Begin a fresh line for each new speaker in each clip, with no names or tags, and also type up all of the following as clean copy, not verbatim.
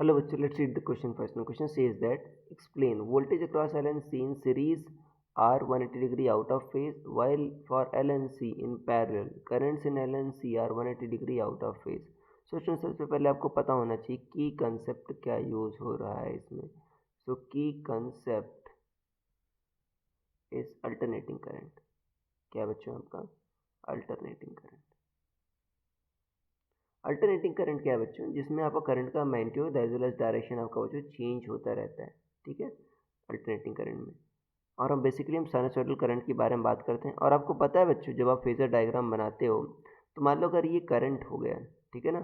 Hello, bachcho, let's read the question first. Now, question says that explain voltage across L and C in series are 180 degree out of phase, while for L and C in parallel, currents in L and C are 180 degree out of phase. सोचो सबसे पहले आपको पता होना चाहिए की concept क्या use हो रहा है इसमें. सो की कंसेप्ट इज अल्टरनेटिंग करंट. क्या बच्चों आपका अल्टरनेटिंग करंट. अल्टरनेटिंग करंट क्या है बच्चों, जिसमें आपका करंट का magnitude as well as direction आपका बच्चों चेंज होता रहता है. ठीक है, अल्टरनेटिंग करंट में. और हम साइनसॉइडल करंट के बारे में बात करते हैं. और आपको पता है बच्चों, जब आप फेजर डायग्राम बनाते हो तो मान लो अगर ये करंट हो गया, ठीक है ना,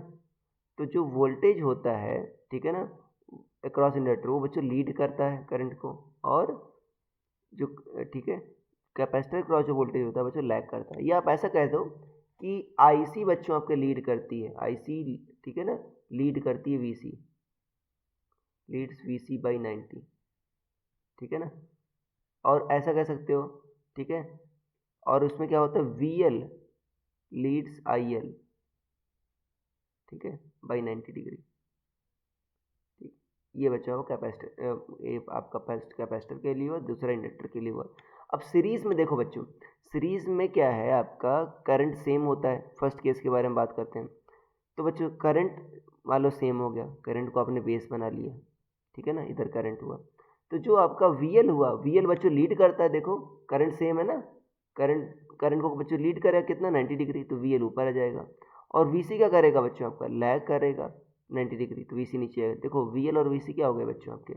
तो जो वोल्टेज होता है, ठीक है ना, अक्रॉस इंडक्टर, वो बच्चों लीड करता है करंट को. और जो, ठीक है, कैपेसिटर क्रॉस जो वोल्टेज होता है बच्चों लैग करता है. या आप ऐसा कह दो कि आईसी बच्चों आपके लीड करती है, आईसी, ठीक है ना, लीड करती है वीसी, लीड्स वीसी बाई 90. ठीक है ना. और ऐसा कह सकते हो, ठीक है. और उसमें क्या होता है, वीएल लीड्स आईएल, ठीक है, बाई 90 डिग्री. ठीक, ये बच्चा हो कैपेसिटर, ये आपका फर्स्ट कैपेसिटर के लिए हुआ, दूसरा इंडक्टर के लिए हुआ. अब सीरीज में देखो बच्चों, सीरीज में क्या है, आपका करंट सेम होता है. फर्स्ट केस के बारे में बात करते हैं. तो बच्चों करंट मान लो सेम हो गया, करंट को आपने बेस बना लिया, ठीक है ना, इधर करंट हुआ. तो जो आपका वीएल हुआ, वीएल बच्चों लीड करता है. देखो करंट सेम है ना, करंट करंट को बच्चों लीड करेगा कितना, 90 डिग्री, तो वीएल ऊपर आ जाएगा. और वीसी क्या करेगा बच्चों, आपका लैग करेगा 90 डिग्री, तो वीसी नीचे आएगा. देखो वीएल और वीसी क्या हो गए बच्चों, आपके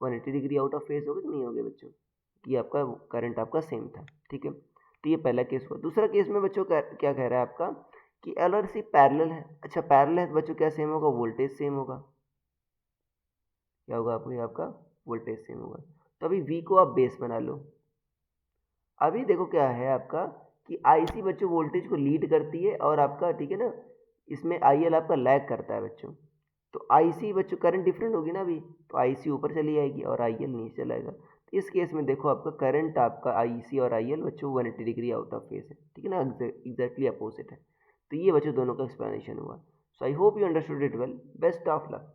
180 डिग्री आउट ऑफ फेज हो गए कि नहीं हो गए बच्चों. कि आपका करंट आपका सेम था. ठीक है, तो ये पहला केस हुआ. दूसरा केस में बच्चों क्या कह रहा है आपका कि एल और सी पैरेलल है. अच्छा पैरेलल है तो बच्चों क्या सेम होगा, वोल्टेज सेम होगा. क्या होगा आपको, आपका वोल्टेज सेम होगा. तो अभी वी को आप बेस बना लो. अभी देखो क्या है आपका कि आईसी बच्चों वोल्टेज को लीड करती है, और आपका, ठीक है ना, इसमें आईएल आपका लैग करता है बच्चों. तो आईसी बच्चों करंट डिफरेंट होगी ना अभी, तो आईसी ऊपर चली जाएगी और आईएल नीचे चला जाएगा. तो इस केस में देखो आपका करंट आपका आईसी और आईएल बच्चों 180 डिग्री आउट ऑफ फेस है. ठीक है ना, एग्जैक्टली अपोजिट है. तो ये बच्चों दोनों का एक्सप्लेनेशन हुआ. So I hope you understood it well. Best of luck.